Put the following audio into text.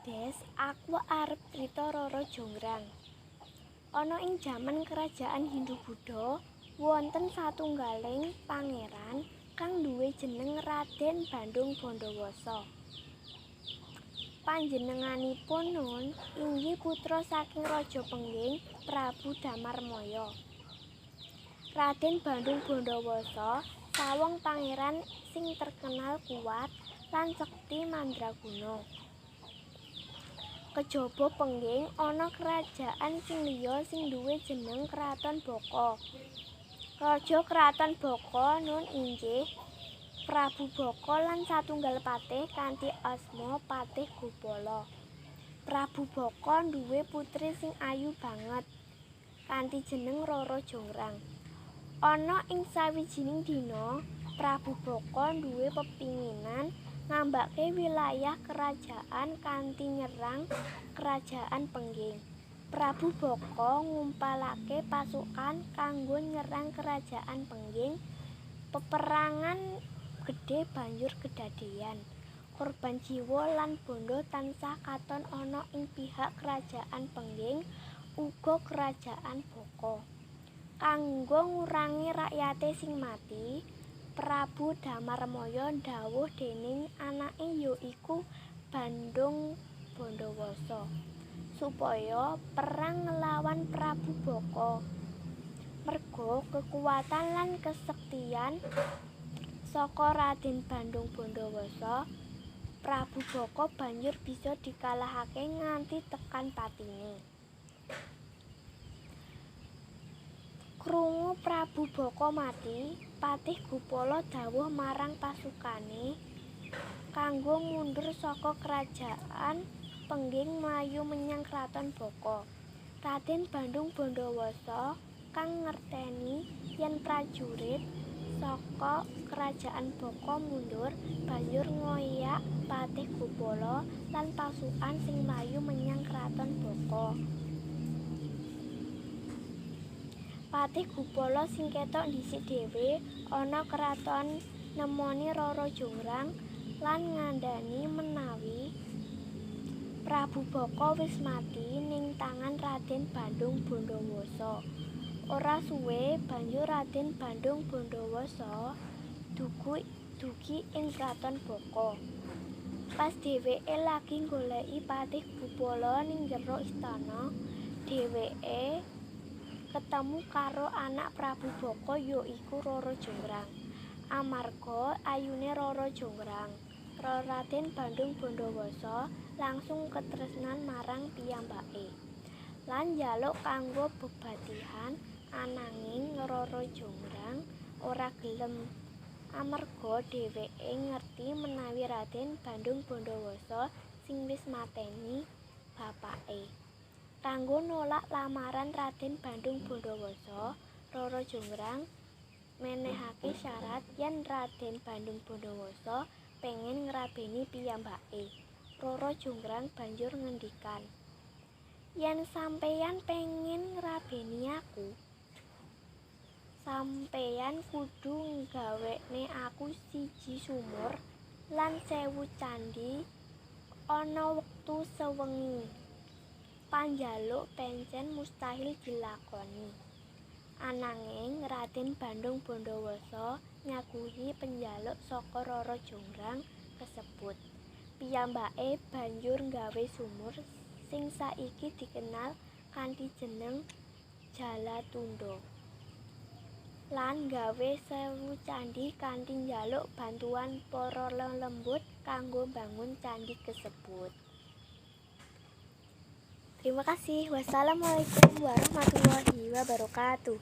Des, aku arep crita Roro Jonggrang. Ana ing jaman kerajaan Hindu-Buddha wonten satunggaling pangeran kang duwé jeneng Raden Bandung Bandawasa. Panjenenganipun nun inggih putra saking Raja Pengging Prabu Damarmaya. Raden Bandung Bandawasa sawong pangeran sing terkenal kuat lan sekti mandraguna. Kejaba Pengging ana kerajaan sing liya sing duwé jeneng Kraton Baka. Raja Kraton Baka nun inggih Prabu Baka lan satunggal patih kanthi asma Patih Gopala. Prabu Baka duwé putri sing ayu banget kanthi jeneng Roro Jonggrang. Ana ing sawijining dina Prabu Baka duwé pepinginan ngambake wilayah kerajaan kanthi nyerang kerajaan Pengging. Prabu Baka ngumpalake pasukan kanggo nyerang kerajaan Pengging. Peperangan gedhe banjur kedadeyan. Korban jiwa lan bondo tansah katon ana ing pihak kerajaan Pengging uga kerajaan Baka. Kanggo ngurangi rakyate sing mati, Prabu Damarmaya dhawuh déning anake ya iku Bandung Bandawasa supaya perang nglawan Prabu Baka. Merga kekuatan lan kesektian saka Raden Bandung Bandawasa, Prabu Baka banjur bisa dikalahake nganti tekan patine. Krungu Prabu Baka mati, Patih Gopala dawuh marang pasukane kanggo mundur saka kerajaan Pengging mlayu menyang Kraton Baka. Raden Bandung Bandawasa kang ngerteni yen prajurit saka kerajaan Baka mundur banjur ngoyak Patih Gopala lan pasukan sing mlayu menyang Kraton Baka. Patih Gopala sing ketok dhisik dhewe ana kraton nemoni Roro Jonggrang lan ngandhani menawi Prabu Baka wis mati ning tangan Raden Bandung Bandawasa. Ora suwe banjur Raden Bandung Bandawasa dugi ing Kraton Baka. Pas dheweke lagi goleki Patih Gopala ning jero istana, dheweke ketemu karo anak Prabu Baka ya iku Roro Jonggrang. Amarga ayune Roro Jonggrang, Raden Bandung Bandawasa langsung katresnan marang piyambake lan njaluk kanggo bebatihan, ananging Roro Jonggrang ora gelem amarga dheweke ngerti menawi Raden Bandung Bandawasa sing wis mateni bapake. Kanggo nolak lamaran Raden Bandung Bandawasa, Roro Jonggrang menehake syarat yen Raden Bandung Bandawasa pengen ngrabeni piyambake. Roro Jonggrang banjur ngendikan, "Yen sampeyan pengen ngrabeni aku, sampeyan kudu nggawekne aku siji sumur lan 1000 candhi ana wektu sewengi." Panjaluk pancen mustahil dilakoni. Ananging Raden Bandung Bandawasa nyaguhi penjaluk saka Roro Jonggrang kasebut. Piyambake banjur nggawe sumur sing saiki dikenal kanthi jeneng Jalatundha lan nggawe 1000 candhi kanthi njaluk bantuan para lelembut kanggo mbangun candhi kasebut. Terima kasih. Wassalamualaikum warahmatullahi wabarakatuh.